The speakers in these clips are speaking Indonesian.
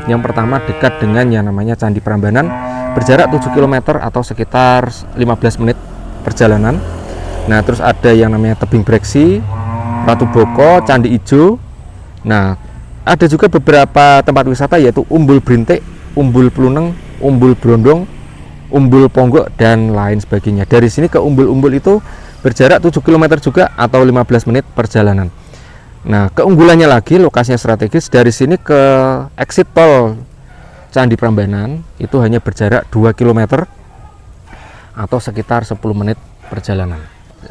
Yang pertama dekat dengan yang namanya Candi Prambanan, berjarak 7 km atau sekitar 15 menit perjalanan. Nah, terus ada yang namanya Tebing Breksi, Ratu Boko, Candi Ijo. Nah, ada juga beberapa tempat wisata yaitu Umbul Brintik, Umbul Pluneng, Umbul Brondong, Umbul Ponggok dan lain sebagainya. Dari sini ke Umbul-Umbul itu berjarak 7 km juga atau 15 menit perjalanan. Nah, keunggulannya lagi lokasinya strategis. Dari sini ke exit tol Candi Prambanan itu hanya berjarak 2 km atau sekitar 10 menit perjalanan.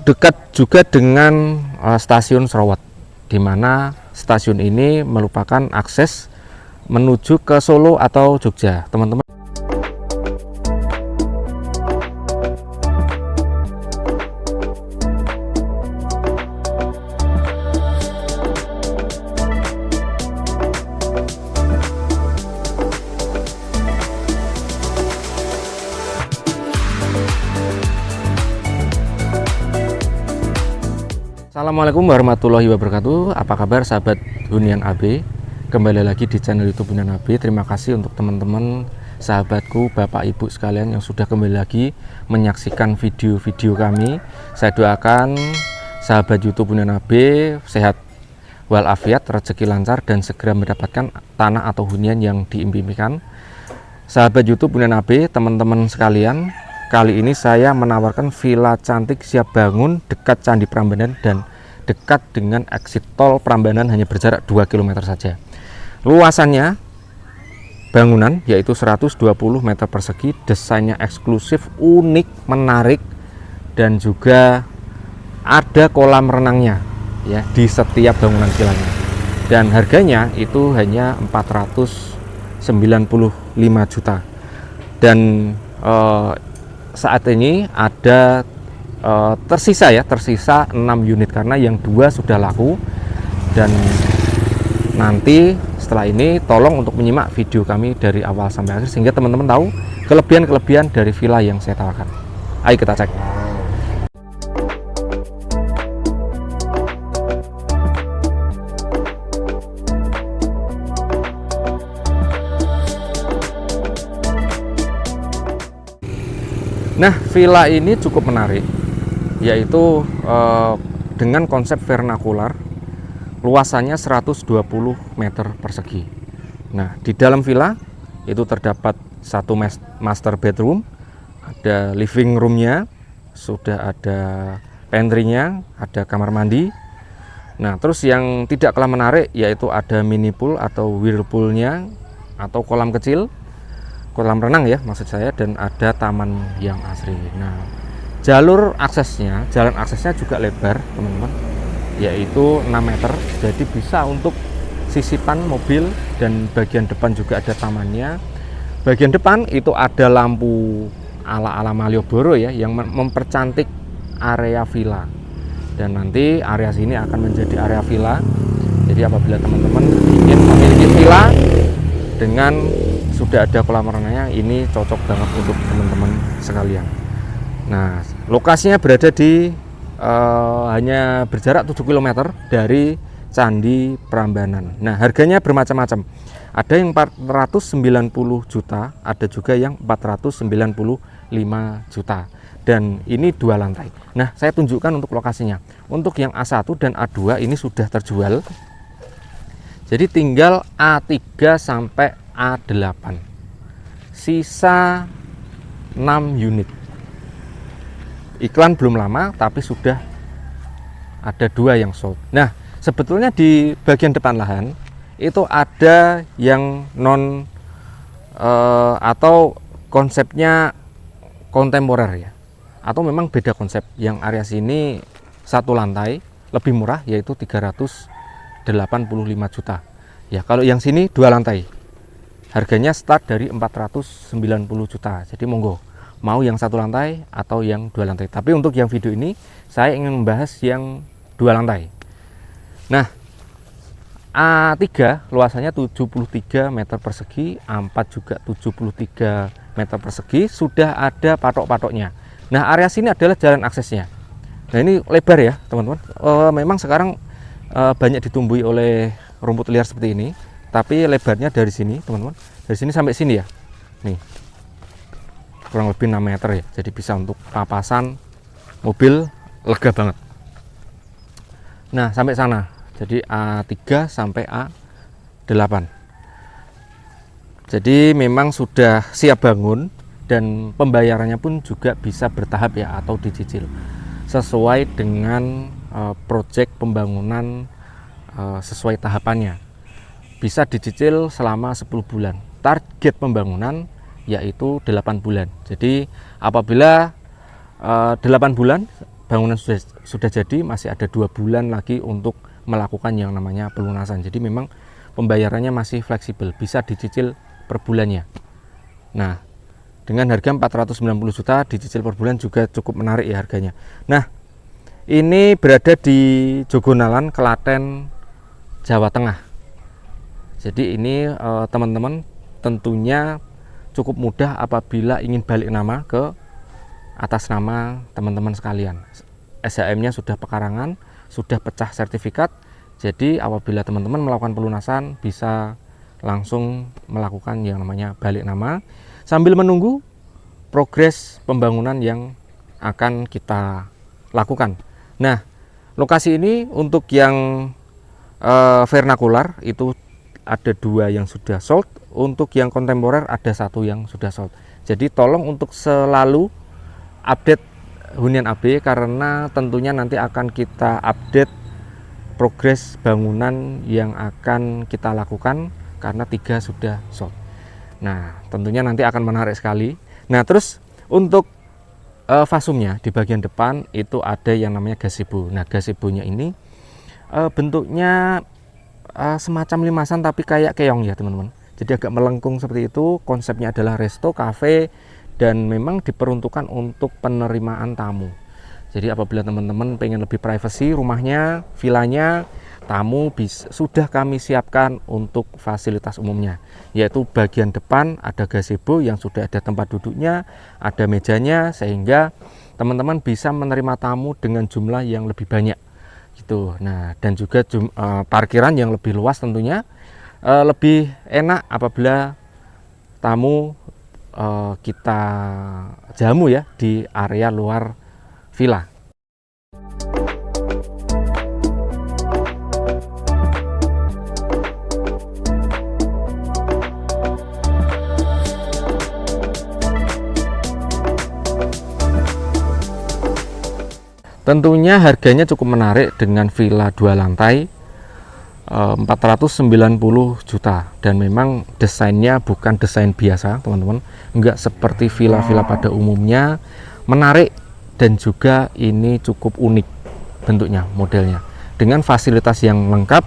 Dekat juga dengan stasiun Serowot, di mana stasiun ini merupakan akses menuju ke Solo atau Jogja, teman-teman. Assalamualaikum warahmatullahi wabarakatuh. Apa kabar sahabat Hunian AB? Kembali lagi di channel YouTube Hunian AB. Terima kasih untuk teman-teman, sahabatku, bapak ibu sekalian yang sudah kembali lagi menyaksikan video-video kami. Saya doakan sahabat YouTube Hunian AB sehat walafiat, rezeki lancar, dan segera mendapatkan tanah atau hunian yang diimpikan. Sahabat YouTube Hunian AB, teman-teman sekalian, kali ini saya menawarkan villa cantik siap bangun dekat Candi Prambanan dan dekat dengan exit tol Prambanan, hanya berjarak 2 km saja. Luasannya bangunan yaitu 120 meter persegi, desainnya eksklusif, unik, menarik, dan juga ada kolam renangnya ya di setiap bangunan villanya. Dan harganya itu hanya 495 juta. Dan saat ini ada tersisa 6 unit karena yang 2 sudah laku. Dan nanti setelah ini tolong untuk menyimak video kami dari awal sampai akhir sehingga teman-teman tahu kelebihan-kelebihan dari villa yang saya tawarkan. Ayo kita cek. Nah, villa ini cukup menarik, yaitu dengan konsep vernakular, luasannya 120 meter persegi. Nah, di dalam villa itu terdapat satu master bedroom, ada living roomnya, sudah ada pantry-nya, ada kamar mandi. Nah, terus yang tidak kalah menarik yaitu ada mini pool atau whirlpoolnya atau kolam kecil, kolam renang ya maksud saya, dan ada taman yang asri. Nah, jalan aksesnya juga lebar teman-teman, yaitu 6 meter, jadi bisa untuk sisipan mobil, dan bagian depan juga ada tamannya. Bagian depan itu ada lampu ala-ala Malioboro ya yang mempercantik area villa, dan nanti area sini akan menjadi area villa. Jadi apabila teman-teman ingin memiliki villa dengan sudah ada kolam renangnya, ini cocok banget untuk teman-teman sekalian. Nah, lokasinya berada di hanya berjarak 7 km dari Candi Prambanan. Nah, harganya bermacam-macam. Ada yang 490 juta, ada juga yang 495 juta. Dan ini 2 lantai. Nah, saya tunjukkan untuk lokasinya. Untuk yang A1 dan A2 ini sudah terjual. Jadi tinggal A3 sampai A8, sisa 6 unit. Iklan belum lama tapi sudah ada 2 yang sold. Nah, sebetulnya di bagian depan lahan itu ada yang atau konsepnya kontemporer ya, atau memang beda konsep. Yang area sini 1 lantai lebih murah yaitu 385 juta ya. Kalau yang sini 2 lantai, harganya start dari 490 juta. Jadi monggo, mau yang 1 lantai atau yang 2 lantai. Tapi untuk yang video ini saya ingin membahas yang 2 lantai. Nah, A3 luasannya 73 meter persegi, A4 juga 73 meter persegi, sudah ada patok-patoknya. Nah, area sini adalah jalan aksesnya. Nah, ini lebar ya teman-teman. Memang sekarang banyak ditumbuhi oleh rumput liar seperti ini, tapi lebarnya dari sini teman-teman, dari sini sampai sini ya, nih kurang lebih 6 meter ya, jadi bisa untuk papasan mobil lega banget. Nah sampai sana, jadi A3 sampai A8. Jadi memang sudah siap bangun dan pembayarannya pun juga bisa bertahap ya, atau dicicil sesuai dengan proyek pembangunan sesuai tahapannya. Bisa dicicil selama 10 bulan. Target pembangunan yaitu 8 bulan. Jadi apabila 8 bulan bangunan sudah jadi, masih ada 2 bulan lagi untuk melakukan yang namanya pelunasan. Jadi memang pembayarannya masih fleksibel, bisa dicicil per bulannya. Nah, dengan harga 490 juta dicicil per bulan juga cukup menarik ya harganya. Nah, ini berada di Jogonalan, Klaten, Jawa Tengah. Jadi ini teman-teman tentunya cukup mudah apabila ingin balik nama ke atas nama teman-teman sekalian. SHM-nya sudah pekarangan, sudah pecah sertifikat. Jadi apabila teman-teman melakukan pelunasan bisa langsung melakukan yang namanya balik nama sambil menunggu progres pembangunan yang akan kita lakukan. Nah, lokasi ini untuk yang vernakular itu ada 2 yang sudah sold, untuk yang kontemporer ada 1 yang sudah sold. Jadi tolong untuk selalu update hunian AB, karena tentunya nanti akan kita update progres bangunan yang akan kita lakukan, karena 3 sudah sold. Nah tentunya nanti akan menarik sekali. Nah terus untuk fasumnya di bagian depan itu ada yang namanya gazebo. Nah gazebonya ini bentuknya semacam limasan tapi kayak keong ya teman-teman. Jadi agak melengkung seperti itu. Konsepnya adalah resto, cafe, dan memang diperuntukkan untuk penerimaan tamu. Jadi apabila teman-teman pengen lebih privacy rumahnya, vilanya, tamu sudah kami siapkan untuk fasilitas umumnya, yaitu bagian depan ada gazebo yang sudah ada tempat duduknya, ada mejanya, sehingga teman-teman bisa menerima tamu dengan jumlah yang lebih banyak gitu. Nah dan juga parkiran yang lebih luas tentunya lebih enak apabila tamu kita jamu ya di area luar villa. Tentunya harganya cukup menarik dengan villa 2 lantai 490 juta, dan memang desainnya bukan desain biasa teman-teman, enggak seperti villa-villa pada umumnya, menarik dan juga ini cukup unik bentuknya, modelnya dengan fasilitas yang lengkap.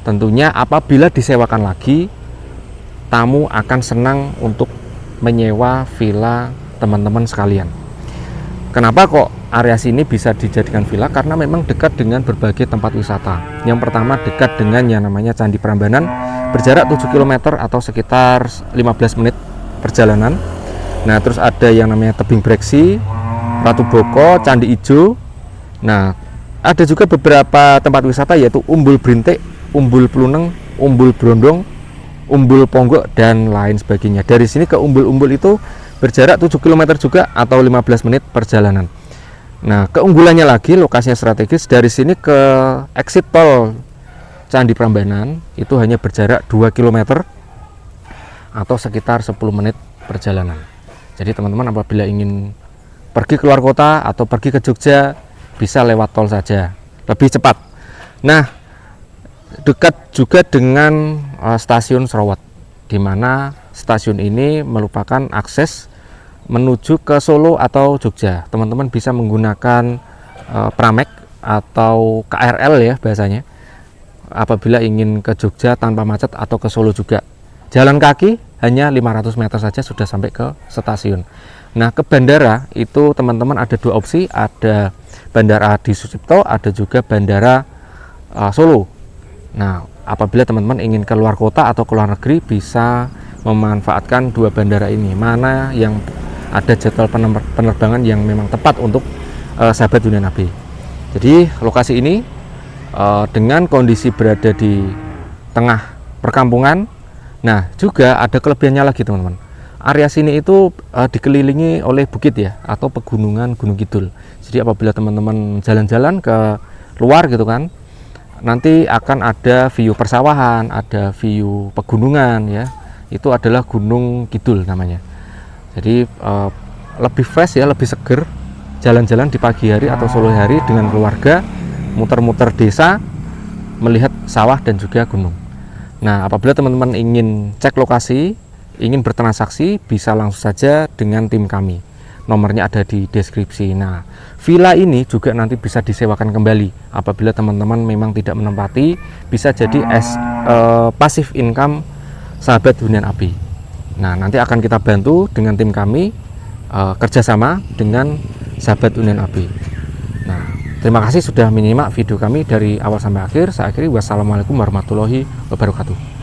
Tentunya apabila disewakan lagi, tamu akan senang untuk menyewa villa teman-teman sekalian. Kenapa kok area sini bisa dijadikan villa? Karena memang dekat dengan berbagai tempat wisata. Yang pertama dekat dengan yang namanya Candi Prambanan, berjarak 7 km atau sekitar 15 menit perjalanan. Nah terus ada yang namanya Tebing Breksi, Ratu Boko, Candi Ijo. Nah ada juga beberapa tempat wisata yaitu Umbul Brintik, Umbul Pluneng, Umbul Brondong, Umbul Ponggok, dan lain sebagainya. Dari sini ke umbul-umbul itu berjarak 7 km juga atau 15 menit perjalanan. Nah keunggulannya lagi lokasinya strategis. Dari sini ke exit tol Candi Prambanan itu hanya berjarak 2 km atau sekitar 10 menit perjalanan. Jadi teman-teman apabila ingin pergi keluar kota atau pergi ke Jogja bisa lewat tol saja, lebih cepat. Nah dekat juga dengan stasiun Serowet, di mana stasiun ini merupakan akses menuju ke Solo atau Jogja. Teman-teman bisa menggunakan Pramek atau KRL ya bahasanya apabila ingin ke Jogja tanpa macet, atau ke Solo juga. Jalan kaki hanya 500 meter saja sudah sampai ke stasiun. Nah ke bandara itu teman-teman ada 2 opsi, ada Bandara Adi Sucipto, ada juga Bandara Solo. Nah apabila teman-teman ingin ke luar kota atau ke luar negeri bisa memanfaatkan 2 bandara ini, mana yang ada jadwal penerbangan yang memang tepat untuk sahabat hunian AB. Jadi lokasi ini dengan kondisi berada di tengah perkampungan. Nah, juga ada kelebihannya lagi teman-teman. Area sini itu dikelilingi oleh bukit ya, atau pegunungan Gunung Kidul. Jadi apabila teman-teman jalan-jalan ke luar gitu kan, nanti akan ada view persawahan, ada view pegunungan ya. Itu adalah Gunung Kidul namanya. Jadi lebih fresh ya, lebih seger jalan-jalan di pagi hari atau sore hari dengan keluarga, muter-muter desa, melihat sawah dan juga gunung. Nah, apabila teman-teman ingin cek lokasi, ingin bertransaksi, bisa langsung saja dengan tim kami. Nomornya ada di deskripsi. Nah, villa ini juga nanti bisa disewakan kembali apabila teman-teman memang tidak menempati, bisa jadi passive income sahabat hunian API. Nah, nanti akan kita bantu dengan tim kami kerjasama dengan sahabat hunian API. Nah, terima kasih sudah menyimak video kami dari awal sampai akhir. Saya akhiri, wassalamualaikum warahmatullahi wabarakatuh.